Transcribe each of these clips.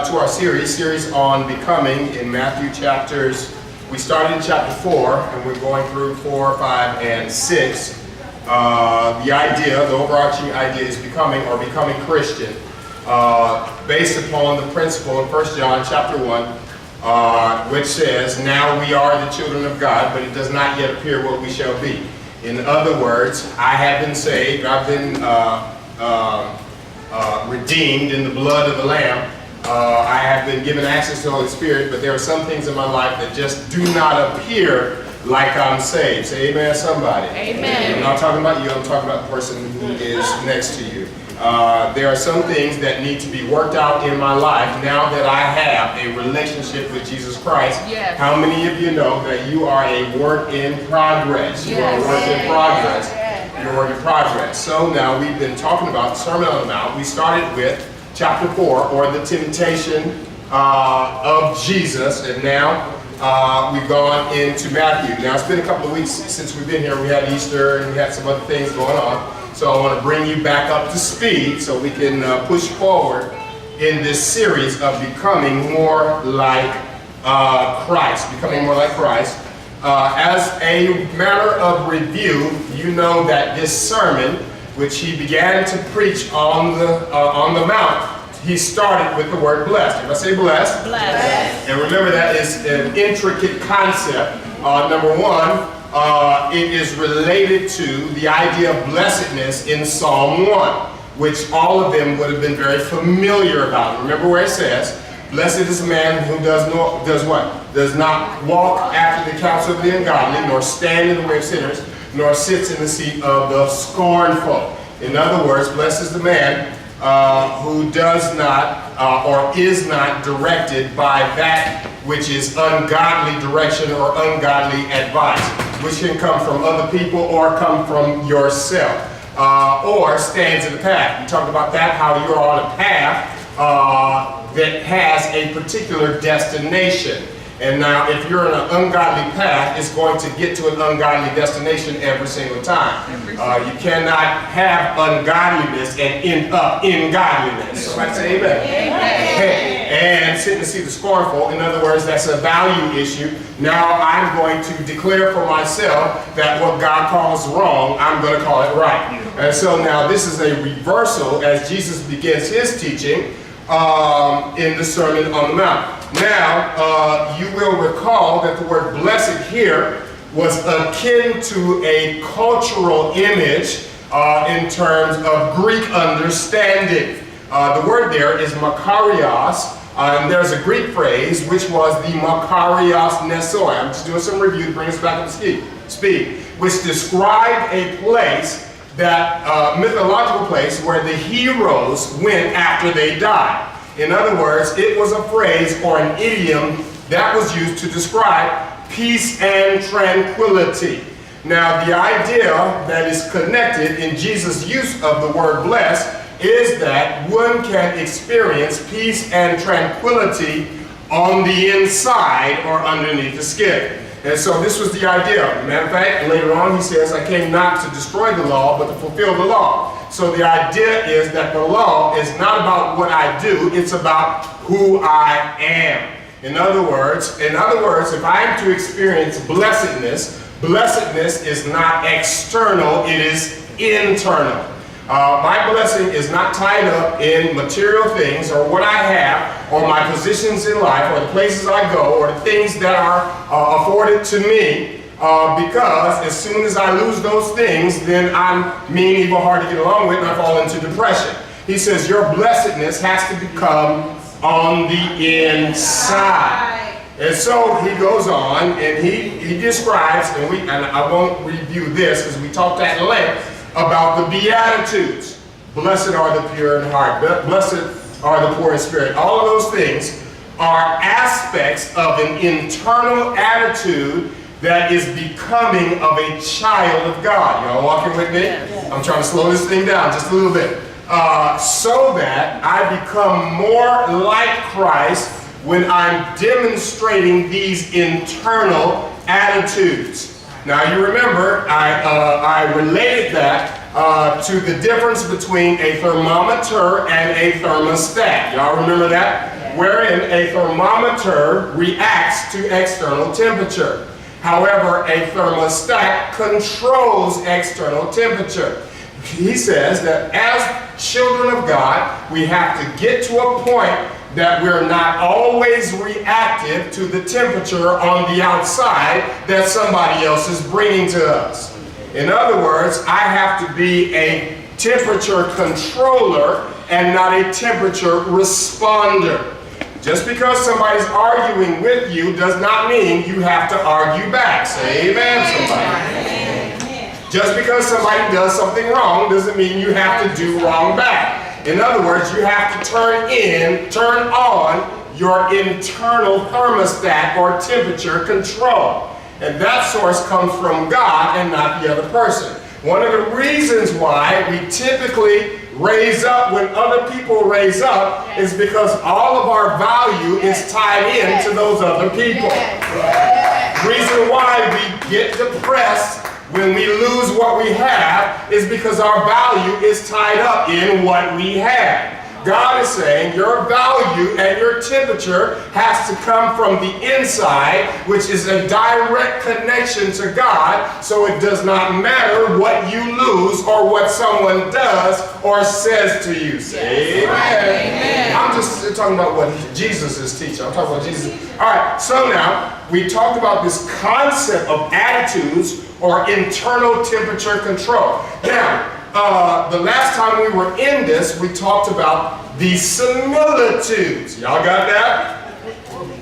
to our series on becoming in Matthew chapters. We started in chapter 4 and we're going through 4, 5, and 6. The overarching idea is becoming Christian, based upon the principle in 1 John chapter 1, which says, "Now we are the children of God, but it does not yet appear what we shall be." In other words, I have been saved, I've been redeemed in the blood of the Lamb. I have been given access to the Holy Spirit, but there are some things in my life that just do not appear like I'm saved. Say amen, somebody. Amen. I'm not talking about you, I'm talking about the person who is next to you. There are some things that need to be worked out in my life now that I have a relationship with Jesus Christ. Yes. How many of you know that you are a work in progress? You are a work in progress. You're a work in progress. So now we've been talking about the Sermon on the Mount. We started with chapter 4, or the temptation of Jesus, and now we've gone into Matthew. Now it's been a couple of weeks since we've been here. We had Easter and we had some other things going on. So I want to bring you back up to speed so we can push forward in this series of becoming more like Christ. Becoming more like Christ. As a matter of review, you know that this sermon, which he began to preach on the Mount, he started with the word blessed. If I say blessed, Blessed. and remember that is an intricate concept. Number one, it is related to the idea of blessedness in Psalm 1, which all of them would have been very familiar about. Remember where it says, "Blessed is the man who does what? Does not walk after the counsel of the ungodly, nor stand in the way of sinners, nor sits in the seat of the scornful." In other words, blessed is the man who does not or is not directed by that which is ungodly direction or ungodly advice, which can come from other people or come from yourself, or stands in the path. We talked about that, how you're on a path that has a particular destination. And now if you're in an ungodly path, it's going to get to an ungodly destination every single time. You cannot have ungodliness and end up in godliness. Somebody say amen. Amen. And sit and see the scornful. In other words, that's a value issue. Now I'm going to declare for myself that what God calls wrong, I'm going to call it right. And so now this is a reversal as Jesus begins his teaching in the Sermon on the Mount. Now, you will recall that the word blessed here was akin to a cultural image in terms of Greek understanding. The word there is makarios, and there's a Greek phrase which was the makarios nesoi. I'm just doing some review to bring us back up to speed, which described a place, that mythological place where the heroes went after they died. In other words, it was a phrase or an idiom that was used to describe peace and tranquility. Now, the idea that is connected in Jesus' use of the word blessed is that one can experience peace and tranquility on the inside or underneath the skin. And so this was the idea. Matter of fact, later on he says, "I came not to destroy the law, but to fulfill the law." So the idea is that the law is not about what I do, it's about who I am. In other words, if I am to experience blessedness, blessedness is not external, it is internal. My blessing is not tied up in material things or what I have or my positions in life or the places I go or the things that are afforded to me, because as soon as I lose those things, then I'm mean, evil, hard to get along with, and I fall into depression. He says your blessedness has to become on the inside. And so he goes on and he describes, and I won't review this because we talked at length about the Beatitudes. Blessed are the pure in heart. Blessed are the poor in spirit. All of those things are aspects of an internal attitude that is becoming of a child of God. Y'all walking with me? I'm trying to slow this thing down just a little bit. So that I become more like Christ when I'm demonstrating these internal attitudes. Now you remember, I related that to the difference between a thermometer and a thermostat. Y'all remember that? wherein a thermometer reacts to external temperature. However, a thermostat controls external temperature. He says that as children of God, we have to get to a point that we're not always reactive to the temperature on the outside that somebody else is bringing to us. In other words, I have to be a temperature controller and not a temperature responder. Just because somebody's arguing with you does not mean you have to argue back. Say amen, somebody. Just because somebody does something wrong doesn't mean you have to do wrong back. In other words, you have to turn on your internal thermostat or temperature control. And that source comes from God and not the other person. One of the reasons why we typically raise up when other people raise up is because all of our value is tied in to those other people. The reason why we get depressed when we lose what we have is because our value is tied up in what we have. God is saying your value and your temperature has to come from the inside, which is a direct connection to God, so it does not matter what you lose or what someone does or says to you. Say amen. I'm just talking about what Jesus is teaching. I'm talking about Jesus. All right, so now we talked about this concept of attitudes or internal temperature control. Now, the last time we were in this, we talked about the similitudes. Y'all got that?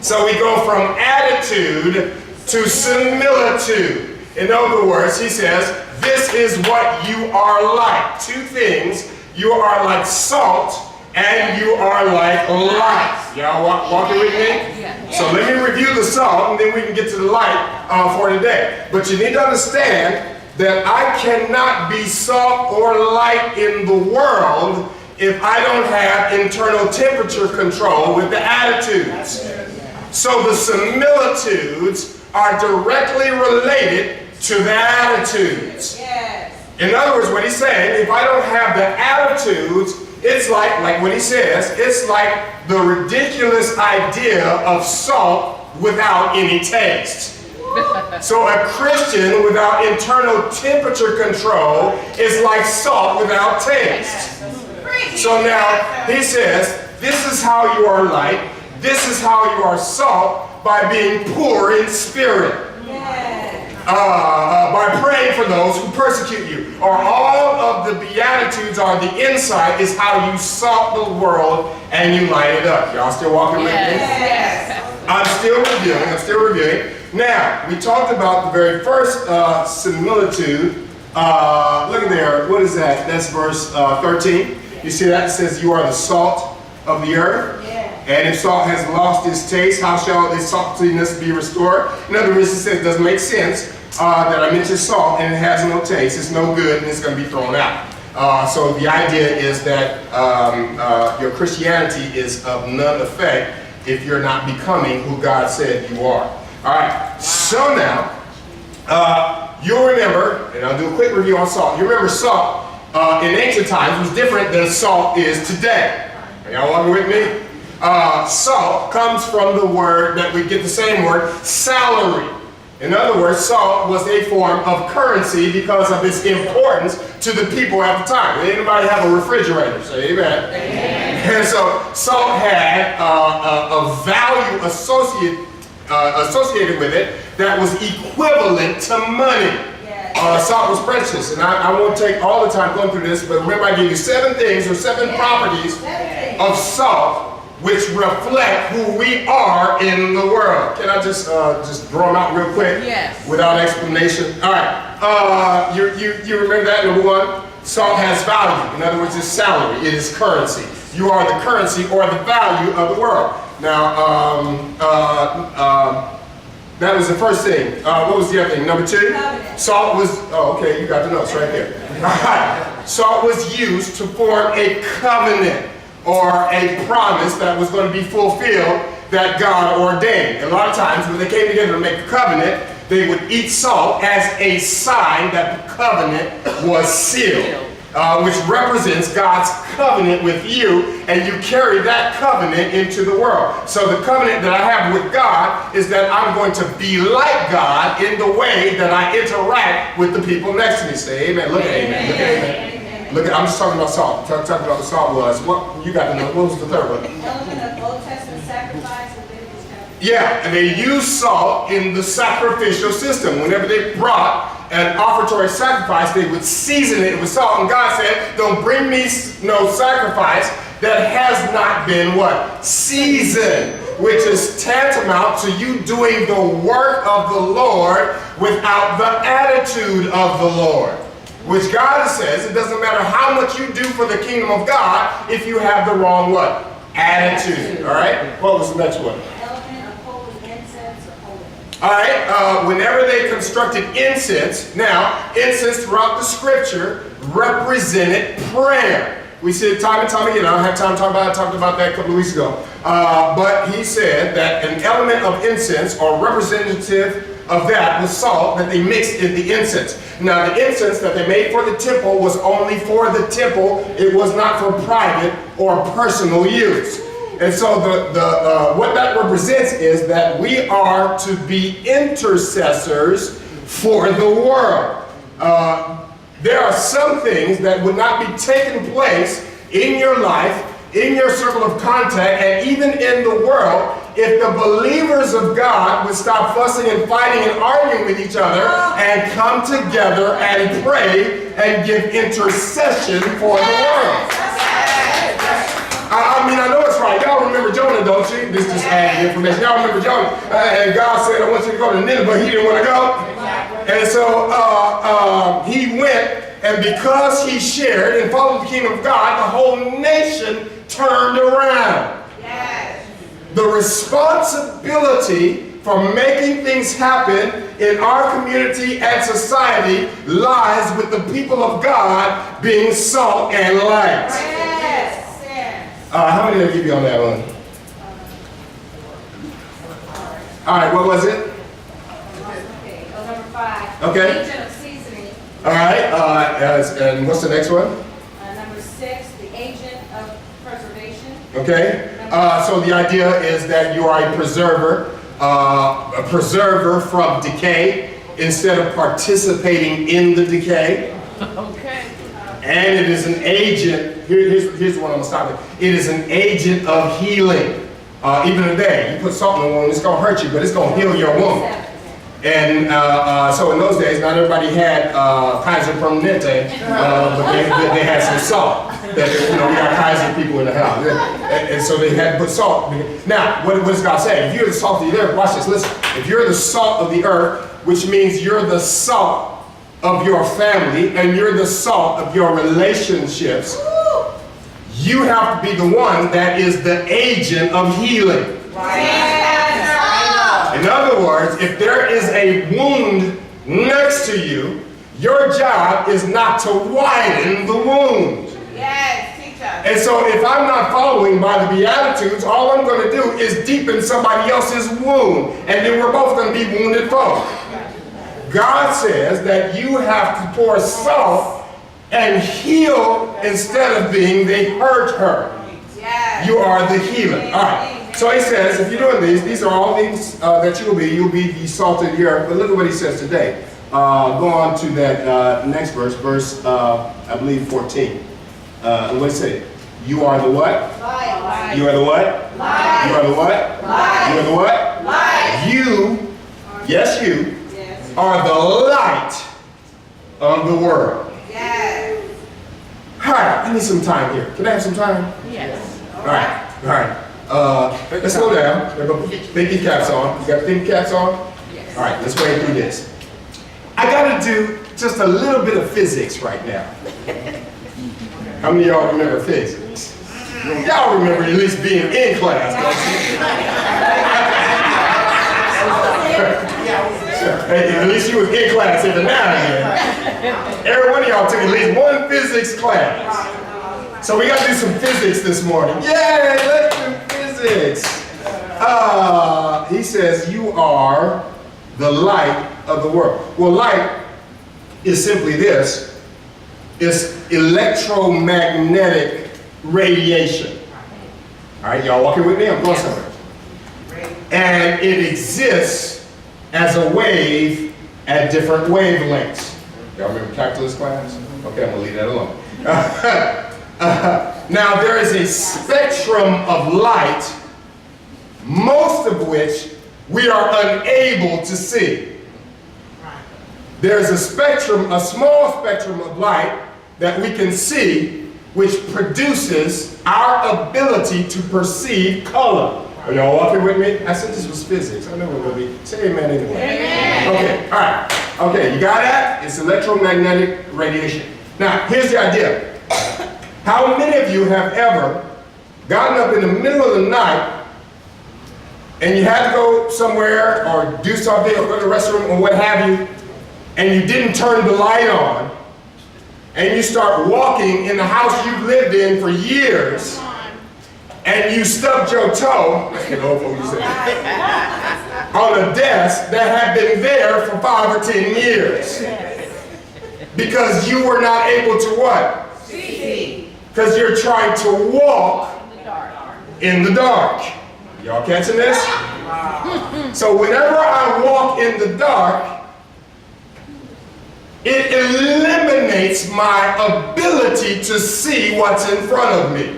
So we go from attitude to similitude. In other words, he says, this is what you are like. Two things. You are like salt and you are like light. Y'all walking with me? So let me review the salt and then we can get to the light for today. But you need to understand that I cannot be salt or light in the world if I don't have internal temperature control with the attitudes. So the similitudes are directly related to the attitudes. In other words, what he's saying, if I don't have the attitudes, it's like what he says, it's like the ridiculous idea of salt without any taste. So a Christian without internal temperature control is like salt without taste. So now he says, this is how you are light, this is how you are salt, by being poor in spirit. By praying for those who persecute you. Or all of the Beatitudes on the inside is how you salt the world and you light it up. Y'all still walking with me? I'm still reviewing. Now, we talked about the very first similitude. Look at there. What is that? That's verse 13. You see that? It says, you are the salt of the earth. And if salt has lost its taste, how shall its saltiness be restored? In other words, it says it doesn't make sense that I mentioned salt and it has no taste. It's no good and it's going to be thrown out. So the idea is that your Christianity is of none effect if you're not becoming who God said you are. All right. So now, you'll remember, and I'll do a quick review on salt. You remember salt in ancient times was different than salt is today. Are y'all walking with me? Salt comes from the word that we get the same word, salary. In other words, salt was a form of currency because of its importance to the people at the time. Anybody have a refrigerator? Say amen. And so salt had a value associated with it that was equivalent to money. Salt was precious, and I won't take all the time going through this, but remember I gave you 7 things or 7 properties of salt which reflect who we are in the world. Can I just throw them out real quick? Without explanation? All right. You remember that? Number 1, salt has value. In other words, it's salary. It is currency. You are the currency or the value of the world. Now, that was the first thing. What was the other thing? Number 2? Salt was, okay, you got the notes right there. All right. Salt was used to form a covenant or a promise that was going to be fulfilled that God ordained. A lot of times when they came together to make a covenant, they would eat salt as a sign that the covenant was sealed. which represents God's covenant with you, and you carry that covenant into the world. So the covenant that I have with God is that I'm going to be like God in the way that I interact with the people next to me. Say amen. Look at amen. Look at amen. Look at, I'm just talking about salt. Talking about the salt was. What you got to know? What was the third one? Element of Old Testament sacrifice. Yeah, and they used salt in the sacrificial system. Whenever they brought an offertory sacrifice, they would season it with salt. And God said, don't bring me no sacrifice that has not been what? Seasoned. Which is tantamount to you doing the work of the Lord without the attitude of the Lord. Which God says, it doesn't matter how much you do for the kingdom of God if you have the wrong what? Attitude. All right? What was the next one? All right, whenever they constructed incense, now, incense throughout the scripture represented prayer. We see it time and time again. I don't have time to talk about it. I talked about that a couple of weeks ago. But he said that an element of incense, or representative of that, was salt that they mixed in the incense. Now, the incense that they made for the temple was only for the temple. It was not for private or personal use. And so what that represents is that we are to be intercessors for the world. There are some things that would not be taking place in your life, in your circle of contact, and even in the world if the believers of God would stop fussing and fighting and arguing with each other and come together and pray and give intercession for the world. I mean, I know it's right. Y'all remember Jonah, don't you? This just added information. Y'all remember Jonah? And God said, I want you to go to Nineveh. He didn't want to go. And so he went, and because he shared and followed the kingdom of God, the whole nation turned around. Yes. The responsibility for making things happen in our community and society lies with the people of God being salt and light. Yes. How many did I give you on that one? All right, what was it? Okay, number 5. Okay. Agent of seasoning. All right, and what's the next one? Number 6, the agent of preservation. Okay, so the idea is that you are a preserver from decay instead of participating in the decay. Okay. And it is an agent, here's what I'm going to stop with. It is an agent of healing. Even today, you put salt in the wound, it's going to hurt you, but it's going to heal your wound. And so in those days, not everybody had Kaiser Permanente, but they had some salt. That, we got Kaiser people in the house. And so they had to put salt. Now, what does God say? If you're the salt of the earth, watch this, listen. If you're the salt of the earth, which means you're the salt of your family and you're the salt of your relationships, you have to be the one that is the agent of healing. In other words, if there is a wound next to you, your job is not to widen the wound. Yes, teach us. And so if I'm not following by the Beatitudes, all I'm going to do is deepen somebody else's wound, and then we're both going to be wounded folks. God says that you have to pour salt and heal instead of being the hurt. Yes. You are the healer. All right. So he says, if you're doing these are all things that you'll be the salt of the earth. But look at what he says today. Go on to that next verse, I believe 14. And what does it say? You are the what? Light. You are the what? Light. You are the what? Light. You are the what? Light. You, yes you, are the light of the world. Yes. All right, I need some time here. Can I have some time? Yes. All right. Let's slow down. Thinking caps on. You got thinking caps on? Yes. All right, let's wade through this. I got to do just a little bit of physics right now. How many of y'all remember physics? Y'all remember at least being in class, Hey, at least you was in class every now and then. Every one of y'all took at least one physics class. So we got to do some physics this morning. Yay, let's do physics. He says you are the light of the world. Well, light is simply this. is electromagnetic radiation. All right, y'all walking with me? I'm going somewhere. And it exists as a wave at different wavelengths. Y'all remember calculus class? Okay, I'm gonna leave that alone. Now there is a spectrum of light, most of which we are unable to see. There's a spectrum, a small spectrum of light that we can see, which produces our ability to perceive color. Are y'all walking with me? I said this was physics. I know we're going to be. Say amen anyway. Amen. Okay, all right. Okay, you got that? It's electromagnetic radiation. Now, here's the idea. How many of you have ever gotten up in the middle of the night and you had to go somewhere or do something or go to the restroom or what have you, and you didn't turn the light on, and you start walking in the house you've lived in for years, and you stubbed your toe, you know what you say, on a desk that had been there for 5 or 10 years. Because you were not able to what? See. Because you're trying to walk in the dark. Y'all catching this? So whenever I walk in the dark, it eliminates my ability to see what's in front of me.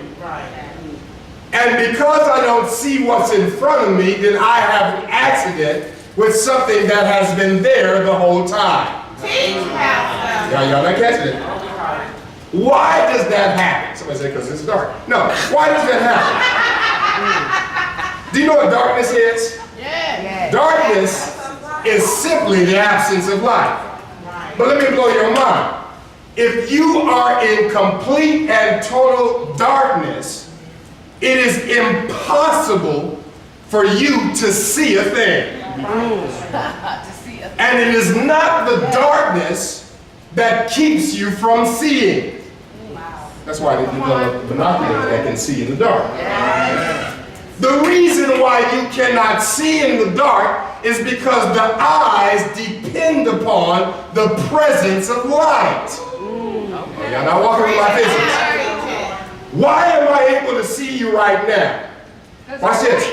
And because I don't see what's in front of me, then I have an accident with something that has been there the whole time. Y'all not catching it? Why does that happen? Somebody say, because it's dark. No, why does that happen? Do you know what darkness is? Yeah. Darkness is simply the absence of light. But let me blow your mind. If you are in complete and total darkness, it is impossible for you to see a thing. And it is not the darkness that keeps you from seeing. That's why they develop binoculars that can see in the dark. The reason why you cannot see in the dark is because the eyes depend upon the presence of light. Y'all not walking with my physics. Why am I able to see you right now? Watch this.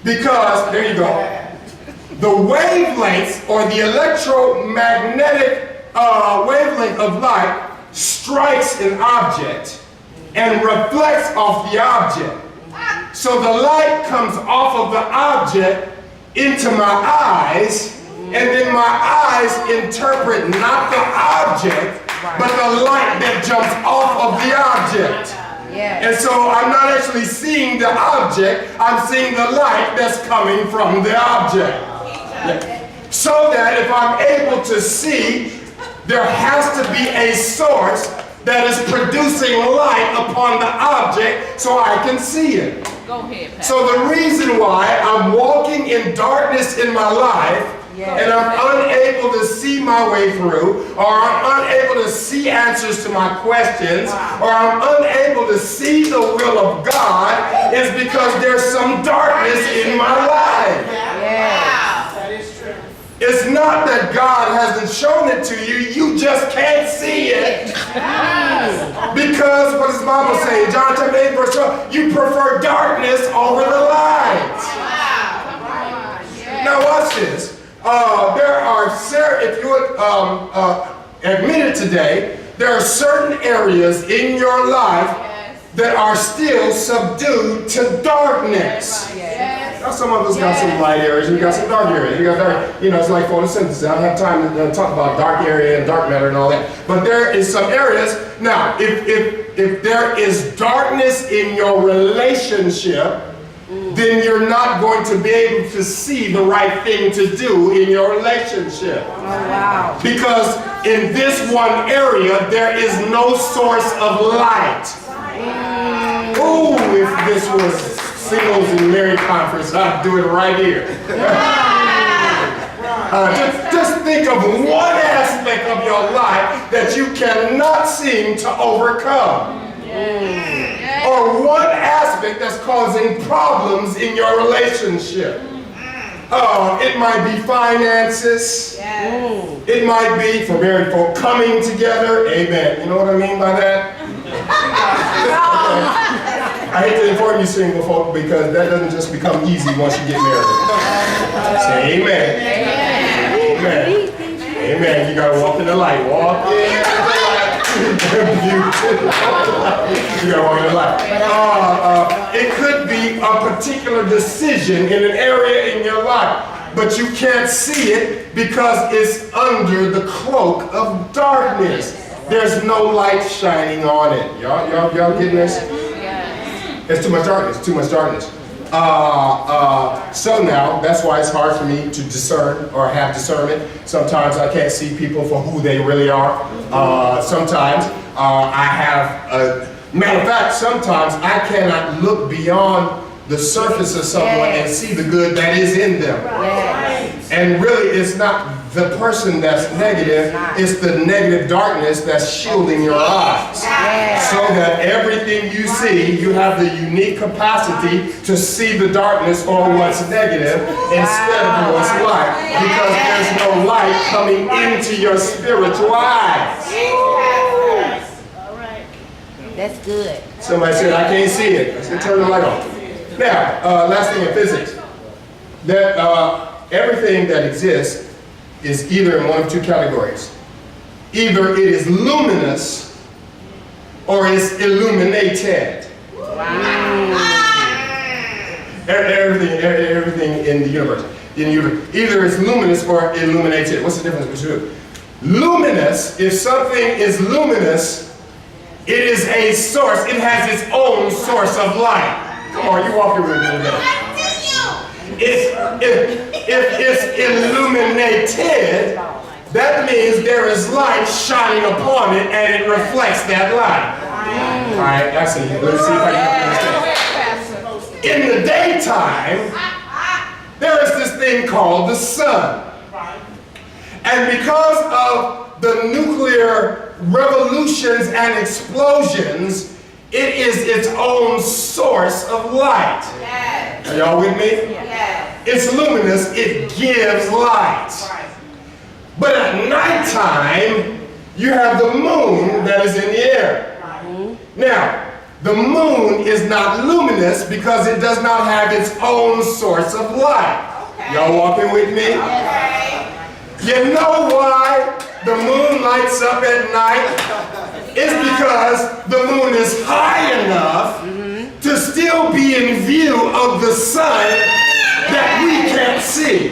Because, there you go, the wavelengths or the electromagnetic wavelength of light strikes an object and reflects off the object. So the light comes off of the object into my eyes, and then my eyes interpret not the object, but the light that jumps off of the object. And so I'm not actually seeing the object, I'm seeing the light that's coming from the object. So that if I'm able to see, there has to be a source that is producing light upon the object so I can see it. Go ahead, Pastor. So the reason why I'm walking in darkness in my life, and I'm unable to see my way through, or I'm unable to see answers to my questions, or I'm unable to see the will of God, is because there's some darkness in my life. That is true. It's not that God hasn't shown it to you, you just can't see it. Because, what does the Bible say? John chapter 8 verse 12, you prefer darkness over the light. Now watch this. There are, if you would admit it today, there are certain areas in your life that are still subdued to darkness. Now some of us got some light areas, we got some dark areas. We got dark, it's like photosynthesis. I don't have time to talk about dark area and dark matter and all that. But there is some areas. Now, if there is darkness in your relationship, then you're not going to be able to see the right thing to do in your relationship. Because in this one area, there is no source of light. Ooh, if this was singles and married conference, I'd do it right here. Just think of one aspect of your life that you cannot seem to overcome. Or one aspect that's causing problems in your relationship. It might be finances. Yes. It might be, for married folk, coming together. Amen. You know what I mean by that? I hate to inform you, single folk, because that doesn't just become easy once you get married. Say amen. Amen. Amen. You gotta walk in the light. Walk in the light. You gotta walk in the light. It could be a particular decision in an area in your life, but you can't see it because it's under the cloak of darkness. There's no light shining on it. Y'all getting this? There's too much darkness, too much darkness. So now, that's why it's hard for me to discern or have discernment. Sometimes I can't see people for who they really are. Sometimes I have, matter of fact, sometimes I cannot look beyond the surface of someone and see the good that is in them. And really, it's not the person that's negative, it's the negative darkness that's shielding your eyes. So that everything you see, you have the unique capacity to see the darkness or what's negative instead of what's light. Because there's no light coming into your spiritual eyes. All right. That's good. Somebody said, I can't see it. I said, turn the light on. Now, last thing in physics. That everything that exists is either in one of two categories. Either it is luminous or it's illuminated. Everything in the universe. Either it's luminous or illuminated. What's the difference between the two? Luminous, if something is luminous, it is a source. It has its own source of light. Come on, you walk with me a little bit. If it's illuminated, that means there is light shining upon it and it reflects that light. All right, that's it. Let's see if I can understand. In the daytime, there is this thing called the sun. And because of the nuclear revolutions and explosions, it is its own source of light. Are y'all with me? It's luminous, it gives light. But at nighttime, you have the moon that is in the air. Now, the moon is not luminous because it does not have its own source of light. Y'all walking with me? You know why the moon lights up at night? It's because the moon is high enough to still be in view of the sun that we can't see.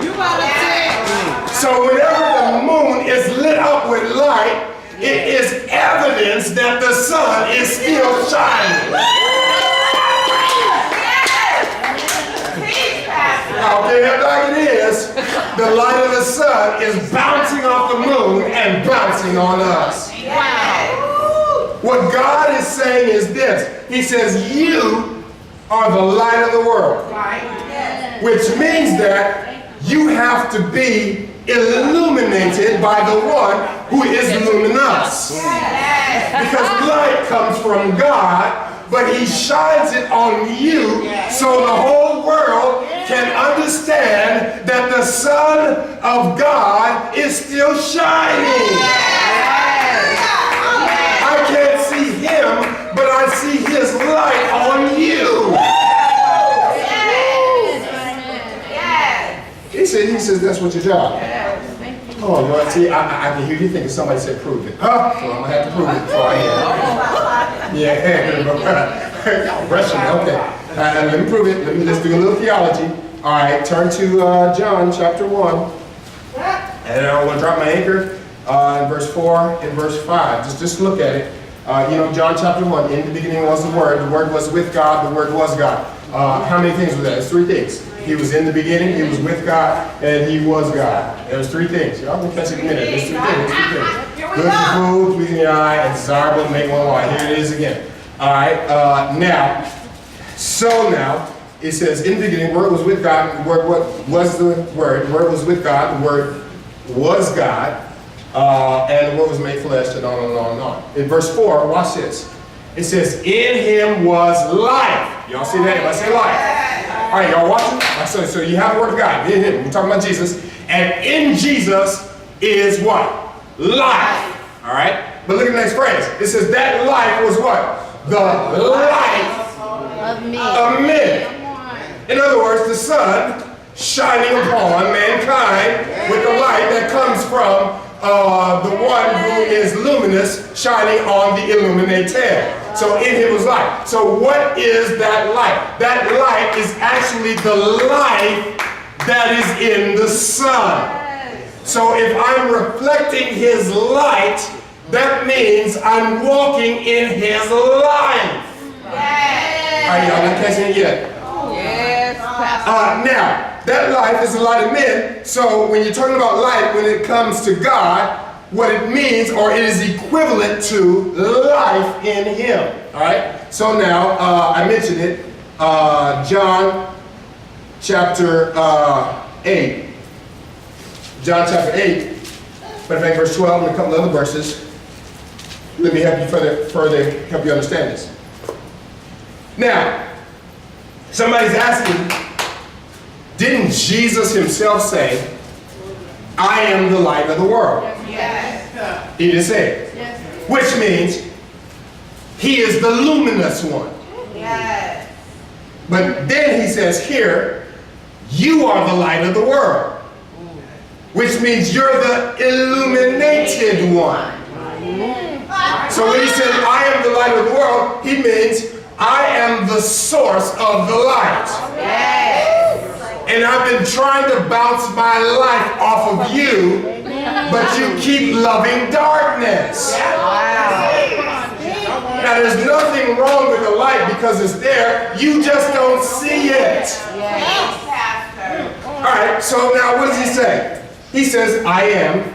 So whenever the moon is lit up with light, it is evidence that the sun is still shining. Okay, like it is, the light of the sun is bouncing off the moon and bouncing on us. What God is saying is this. He says, you are the light of the world. Which means that you have to be illuminated by the one who is luminous. Because light comes from God, but he shines it on you so the whole world can understand that the Son of God is still shining. I can't see him, but I see his light on you. He says that's what your job. Oh, Lord, see, I can hear you thinking somebody said prove it. Huh? So I'm going to have to prove it before I hear it. Y'all rushing. Okay. Let me prove it. Let's do a little theology. All right, turn to John chapter 1. And I want to drop my anchor in verse 4 and verse 5. Just look at it. John chapter 1, in the beginning was the Word was with God, the Word was God. How many things was that? It's 3 things. He was in the beginning, he was with God, and he was God. There was 3 things. Y'all can catch it in a minute. There's 3 things. Good for food, pleasing the eye, and desirable to make one wise. Here it is again. All right, now, it says, in the beginning, Word was with God, the Word was the Word was with God, the Word was God, and the Word was made flesh, and on and on and on. In verse 4, watch this. It says, in him was life. Y'all see that? If I say life. All right, y'all watching? So you have the word of God in him. We're talking about Jesus. And in Jesus is what? Life. All right? But look at the next phrase. It says that life was what? The life of men. In other words, the sun shining upon mankind with the light that comes from the one who is luminous shining on the illuminated. So in him was light. So what is that light? That light is actually the life that is in the sun. So if I'm reflecting his light, that means I'm walking in his life. Are y'all not catching it yet? Yes, Now, that life is the light of men. So when you're talking about light, when it comes to God, what it means, or it is equivalent to life in him. All right? So now, I mentioned it, John chapter 8. John chapter 8, but in verse 12 and a couple other verses. Let me help you further help you understand this. Now, somebody's asking, didn't Jesus himself say, I am the light of the world? Yes. He did say it. Yes. Which means he is the luminous one. Yes. But then he says here, you are the light of the world. Which means you're the illuminated one. So when he says, I am the light of the world, he means I am the source of the light. And I've been trying to bounce my life off of you, but you keep loving darkness. Now there's nothing wrong with the light because it's there. You just don't see it. All right, so now what does he say? He says, I am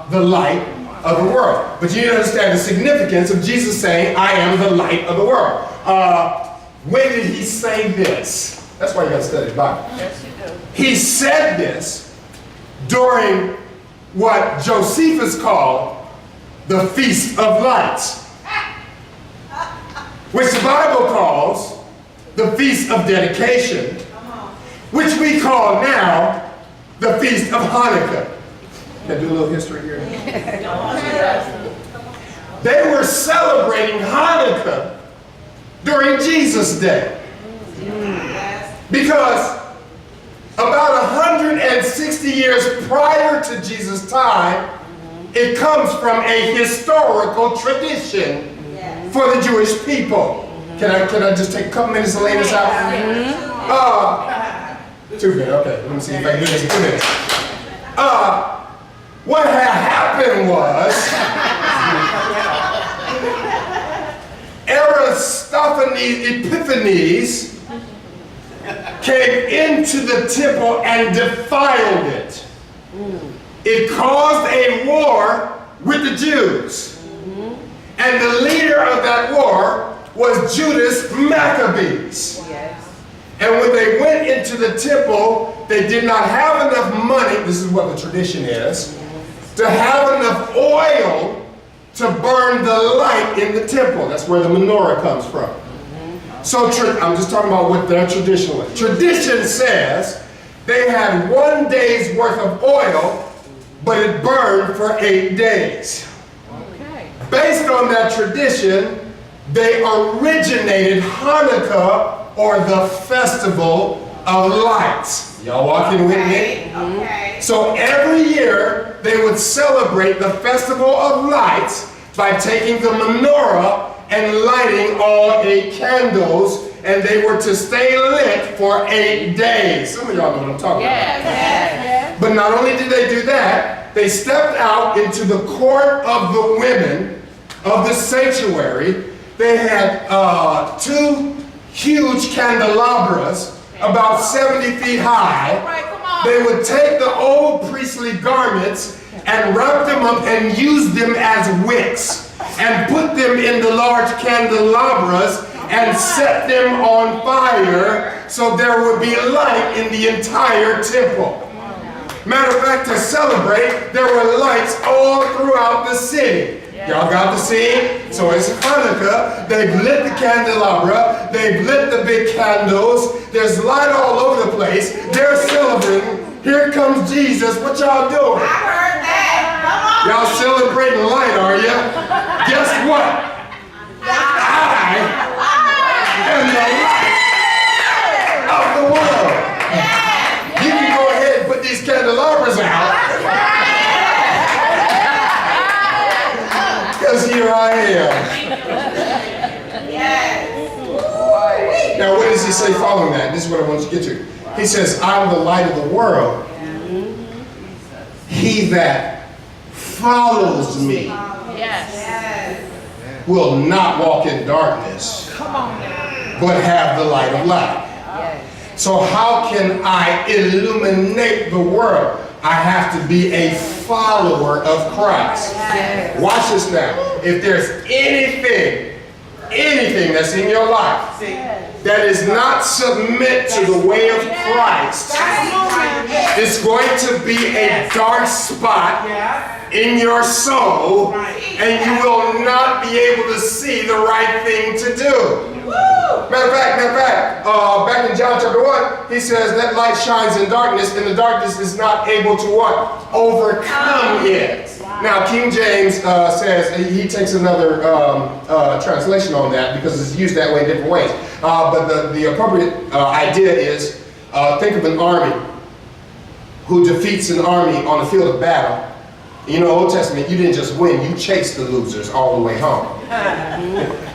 the light of the world. But you need to understand the significance of Jesus saying, I am the light of the world. When did he say this? That's why you got to study the Bible. Yes, you do. He said this during what Josephus called the Feast of Lights, which the Bible calls the Feast of Dedication, which we call now the Feast of Hanukkah. Can I do a little history here? They were celebrating Hanukkah during Jesus' day. Because about 160 years prior to Jesus' time, it comes from a historical tradition for the Jewish people. Can I just take a couple minutes to lay this out? 2 minutes, okay. Let me see if I can do this in 2 minutes. What had happened was Aristophanes Epiphanes came into the temple and defiled it. It caused a war with the Jews. And the leader of that war was Judas Maccabees. And when they went into the temple, they did not have enough money, this is what the tradition is, to have enough oil to burn the light in the temple. That's where the menorah comes from. So I'm just talking about what their tradition was. Tradition says they had 1 day's worth of oil, but it burned for 8 days. Based on that tradition, they originated Hanukkah, or the Festival of Lights. Y'all walking with me? Okay. So every year they would celebrate the Festival of Lights by taking the menorah and lighting all 8 candles, and they were to stay lit for 8 days. Some of y'all know what I'm talking about. But not only did they do that, they stepped out into the court of the women of the sanctuary. They had 2 huge candelabras, about 70 feet high. They would take the old priestly garments and wrap them up and use them as wicks and put them in the large candelabras and set them on fire so there would be light in the entire temple. Matter of fact, to celebrate, there were lights all throughout the city. Y'all got the scene? So it's Hanukkah. They've lit the candelabra. They've lit the big candles. There's light all over the place. They're celebrating. Here comes Jesus. What y'all doing? I heard that. Y'all celebrating light, are you? Guess what? I am the light of the world. You can go ahead and put these candelabras out. Because here I am. Yes. Now, what does he say following that? This is what I want you to get to. He says, I'm the light of the world. He that follows me will not walk in darkness, but have the light of life. So how can I illuminate the world? I have to be a follower of Christ. Watch this now. If there's anything that's in your life that is not submit to the way of Christ, it's going to be a dark spot in your soul, and you will not be able to see the right thing to do. Matter of fact, back in John chapter 1, he says that light shines in darkness, and the darkness is not able to what? Overcome it. Now, King James says, he takes another translation on that because it's used that way in different ways. But the appropriate idea is, think of an army who defeats an army on the field of battle. You know, Old Testament, you didn't just win, you chased the losers all the way home.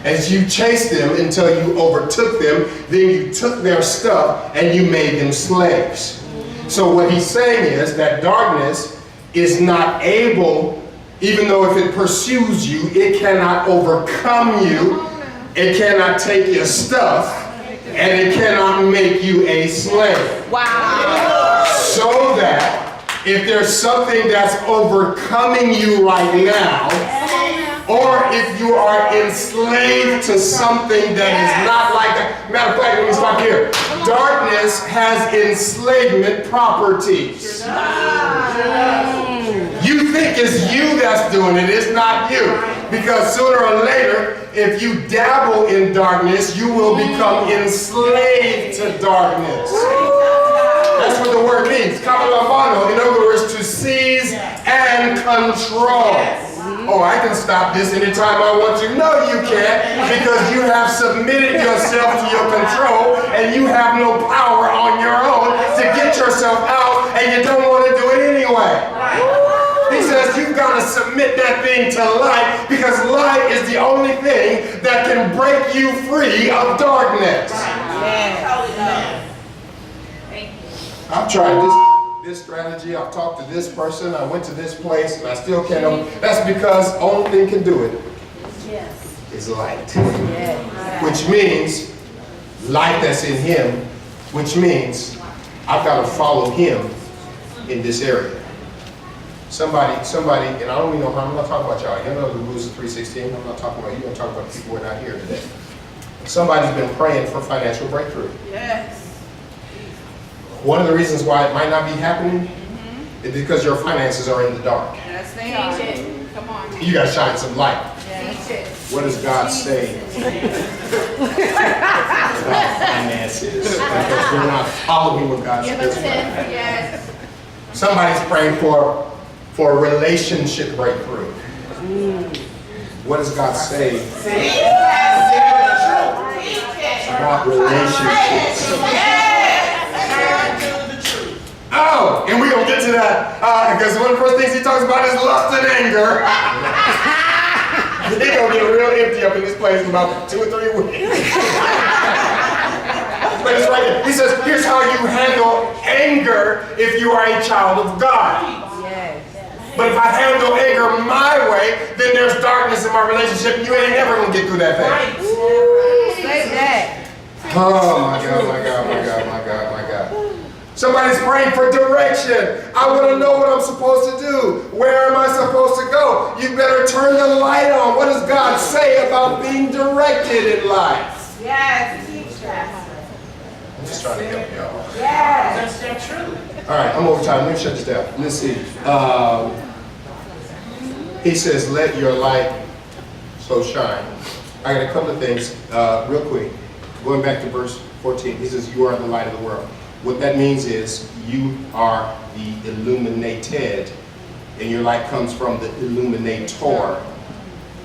As you chased them until you overtook them, then you took their stuff and you made them slaves. So what he's saying is that darkness is not able, even though if it pursues you, it cannot overcome you, it cannot take your stuff, and it cannot make you a slave. Wow. So that if there's something that's overcoming you right now, or if you are enslaved to something that is not like that. Matter of fact, let me stop here. Darkness has enslavement properties. You think it's you that's doing it, it's not you. Because sooner or later, if you dabble in darkness, you will become enslaved to darkness. That's what the word means. Kamalambano, in other words, to seize and control. Oh, I can stop this anytime I want to. No, you can't, because you have submitted yourself to your control and you have no power on your own to get yourself out, and you don't want to do it anyway. He says you've got to submit that thing to light, because light is the only thing that can break you free of darkness. I've tried this strategy, I've talked to this person, I went to this place, and I still can't. That's because the only thing can do it is light. Which means light that's in him, which means I've got to follow him in this area. Somebody, and I don't even know how, I'm not talking about y'all. You know the rules of 316? I'm not talking about you, I'm talking about the people who are not here today. Somebody's been praying for financial breakthrough. One of the reasons why it might not be happening is because your finances are in the dark. Yes, they are. Come on. You got to shine some light. Yes. What does God say about finances? Because we're not following what God says. Yes. Somebody's praying for relationship breakthrough. What does God say about relationships? Oh, and we're going to get to that, because one of the first things he talks about is lust and anger. He's going to get real empty up in this place in about 2 or 3 weeks. But it's right here. He says, here's how you handle anger if you are a child of God. But if I handle anger my way, then there's darkness in my relationship, and you ain't never going to get through that thing. Say that. Oh, my God, my God, my God, my God, my God. Somebody's praying for direction. I want to know what I'm supposed to do. Where am I supposed to go? You better turn the light on. What does God say about being directed in life? Yes, teach that. I'm just trying to help y'all. Yes. That's true. All right, I'm over time. Let me shut this down. Let's see. He says, let your light so shine. I got a couple of things real quick. Going back to verse 14, he says, you are the light of the world. What that means is you are the illuminated, and your light comes from the illuminator,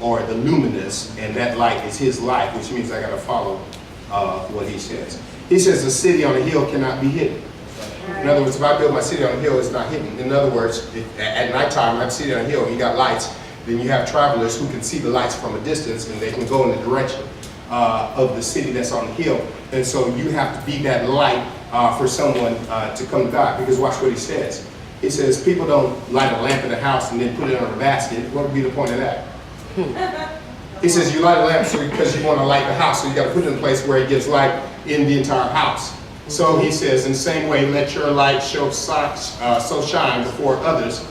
or the luminous, and that light is his light, which means I got to follow what he says. He says a city on a hill cannot be hidden. In other words, if I build my city on a hill, it's not hidden. In other words, if at nighttime I have a city on a hill and you got lights, then you have travelers who can see the lights from a distance and they can go in the direction of the city that's on the hill. And so you have to be that light for someone to come to God. Because watch what he says. He says people don't light a lamp in the house and then put it on a basket. What would be the point of that? He says you light a lamp because you want to light the house, so you got to put it in a place where it gives light in the entire house. So he says, in the same way, let your light so shine before others.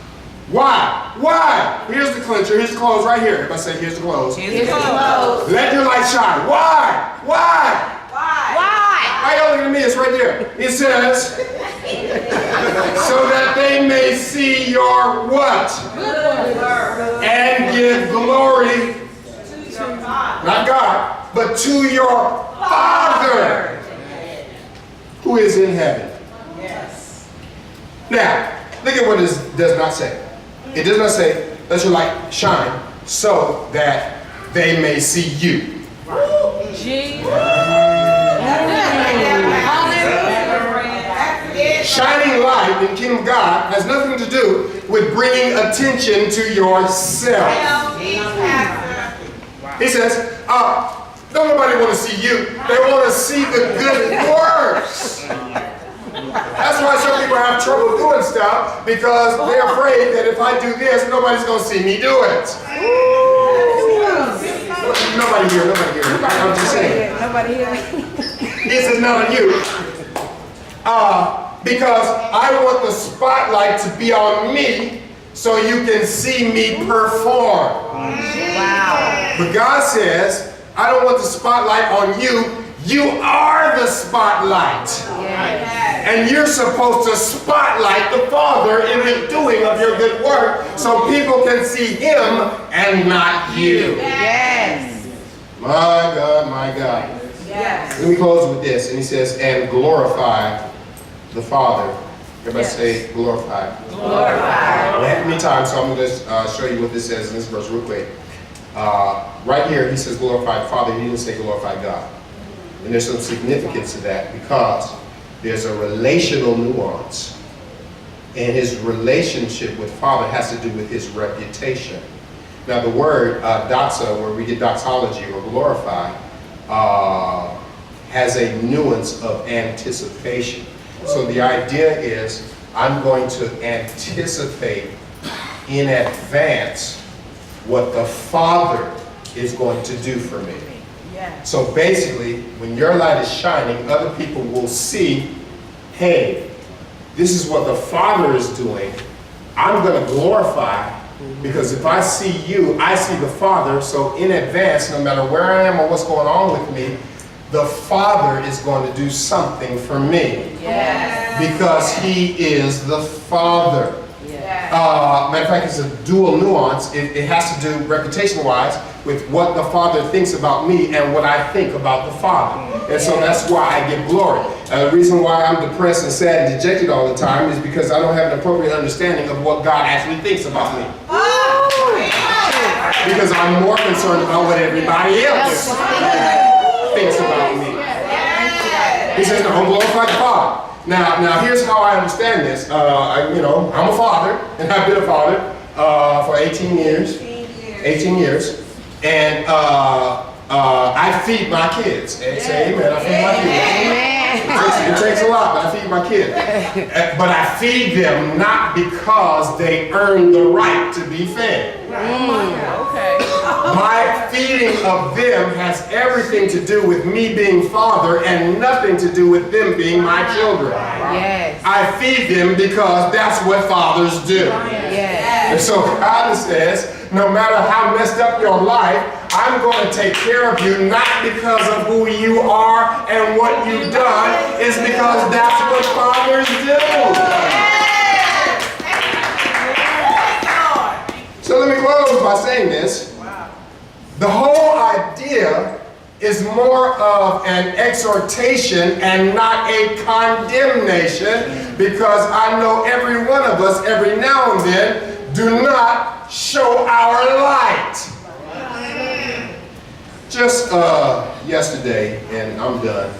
Why? Why? Here's the clincher. Here's the close right here. Everybody say, here's the close. Here's the close. Let your light shine. Why? Why? Why? Why y'all looking at me? It's right there. It says, so that they may see your what? Good work. And give glory, To your God. not God, but to your Father who is in heaven. Yes. Now, look at what this does not say. It does not say, let your light shine so that they may see you. Shining light in the kingdom of God has nothing to do with bringing attention to yourself. He says, don't nobody want to see you. They want to see the good works. That's why some people have trouble doing stuff, because they're afraid that if I do this, nobody's going to see me do it. Nobody here, nobody here. I'm just saying. Nobody here. This is none of you. Because I want the spotlight to be on me so you can see me perform. Wow. But God says, I don't want the spotlight on you. You are the spotlight. Yes. And you're supposed to spotlight the Father in the doing of your good work so people can see Him and not you. Yes. My God, my God. Yes. Let me close with this. And he says, and glorify the Father. Everybody say glorify. Glorify. We have many times, so I'm going to show you what this says in this verse real quick. Right here, he says glorify the Father. He didn't say glorify God. And there's some significance to that because there's a relational nuance. And his relationship with Father has to do with his reputation. Now the word doxa, where we get doxology or glorify, has a nuance of anticipation. So the idea is I'm going to anticipate in advance what the Father is going to do for me. Yes. So basically, when your light is shining, other people will see, hey, this is what the Father is doing. I'm going to glorify, because if I see you, I see the Father. So in advance, no matter where I am or what's going on with me, the Father is going to do something for me. Yes. Because He is the Father. Yes. Matter of fact, it's a dual nuance. It has to do reputation-wise with what the Father thinks about me and what I think about the Father. And so that's why I give glory. The reason why I'm depressed and sad and dejected all the time is because I don't have an appropriate understanding of what God actually thinks about me. Because I'm more concerned about what everybody else thinks about me. He says, no, glorify the Father. Now here's how I understand this. I'm a father, and I've been a father for 18 years. 18 years. And I feed my kids. Say amen, I feed my kids. It takes a lot, but I feed my kids. But I feed them not because they earn the right to be fed. My feeding of them has everything to do with me being father and nothing to do with them being my children. Yes. I feed them because that's what fathers do. Yes. And so God says, no matter how messed up your life, I'm going to take care of you, not because of who you are and what you've done. It's because that's what fathers do. So let me close by saying this. The whole is more of an exhortation and not a condemnation, because I know every one of us, every now and then, do not show our light. Just yesterday, and I'm done.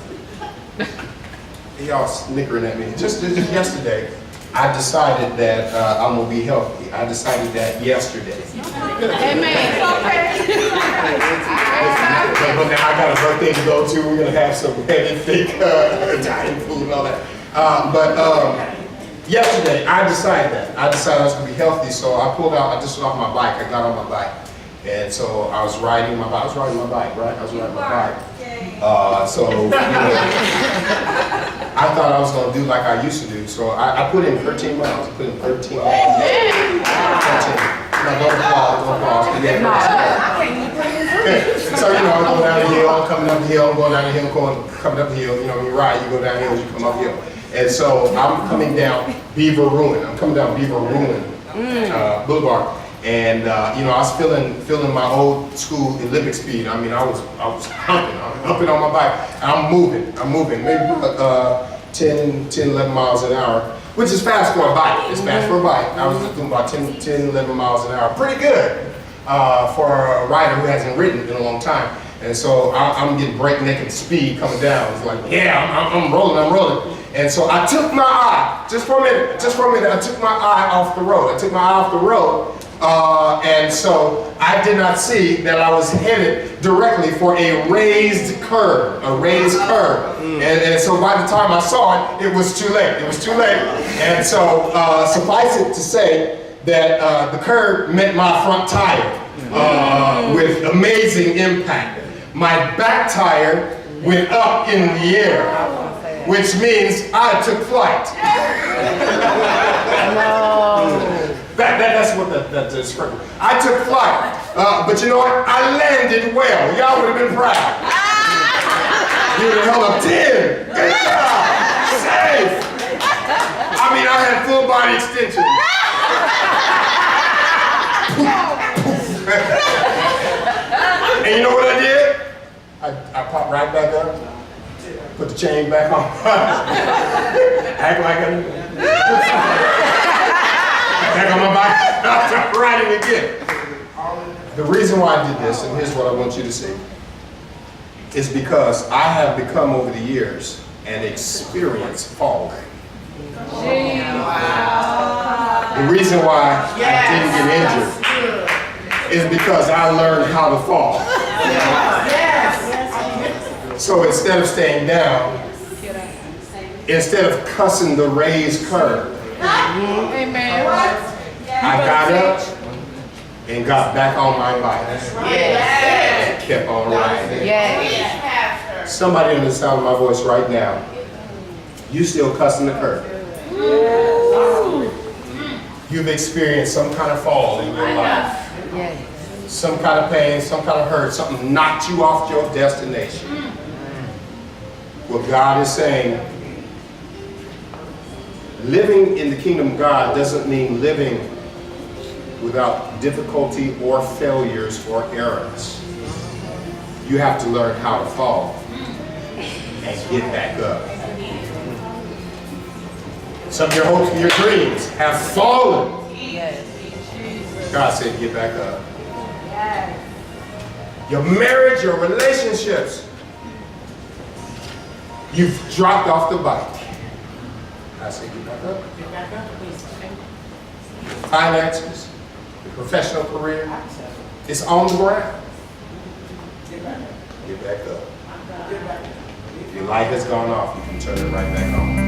Y'all snickering at me. Just yesterday, I decided that I'm gonna be healthy. I decided that yesterday. Amen. But now I got a birthday to go to. We're gonna have some heavy, thick Italian food and all that. Yesterday, I decided I was gonna be healthy. So I pulled out. I just got off my bike. I got on my bike, and so I was riding my bike. Right? I was riding my bike. So you know, I thought I was going to do like I used to do. So I put in 13 miles. I put in 13 miles. 13. Now don't pause. So you know, I'm going down the hill, I'm coming up the hill, I'm going down the hill, coming up the hill. You know, you ride, you go down the hill, you come up hill. And so I'm coming down Beaver Ruin. I'm coming down Beaver Ruin Boulevard. And you know, I was feeling my old school Olympic speed. I mean, I was humping on my bike. I'm moving, maybe 10, 11 miles an hour, which is fast for a bike. It's fast for a bike. I was doing about 10, 11 miles an hour. Pretty good for a rider who hasn't ridden in a long time. And so I'm getting breakneck and speed coming down. It's like, yeah, I'm rolling. And so I took my eye, just for a minute, I took my eye off the road. And so I did not see that I was headed directly for a raised curve, And so by the time I saw it, it was too late. And so suffice it to say that the curve met my front tire with amazing impact. My back tire went up in the air, which means I took flight. That's what that description. I took flight, but you know what? I landed well. Y'all would have been proud. You would have held up 10. Good job. Safe. I mean, I had full body extension. And you know what I did? I popped right back up, put the chain back on, act like back on my bike, start riding again. The reason why I did this, and here's what I want you to see, is because I have become over the years an experienced faller. The reason why I didn't get injured is because I learned how to fall. So instead of staying down, instead of cussing the raised curve, Amen. I got up and got back on my bike. Yes. Kept on riding. Yes. Somebody in the sound of my voice right now, you still cussing the curve. You've experienced some kind of fall in your life. Yes. Some kind of pain, some kind of hurt, something knocked you off your destination. What God is saying, living in the kingdom of God doesn't mean living without difficulty or failures or errors. You have to learn how to fall and get back up. Some of your hopes and your dreams have fallen. Yes. God said, get back up. Your marriage, your relationships, you've dropped off the bike. I said, get back up. Finances, your professional career, it's on the ground. Get back up. If your light has gone off, you can turn it right back on.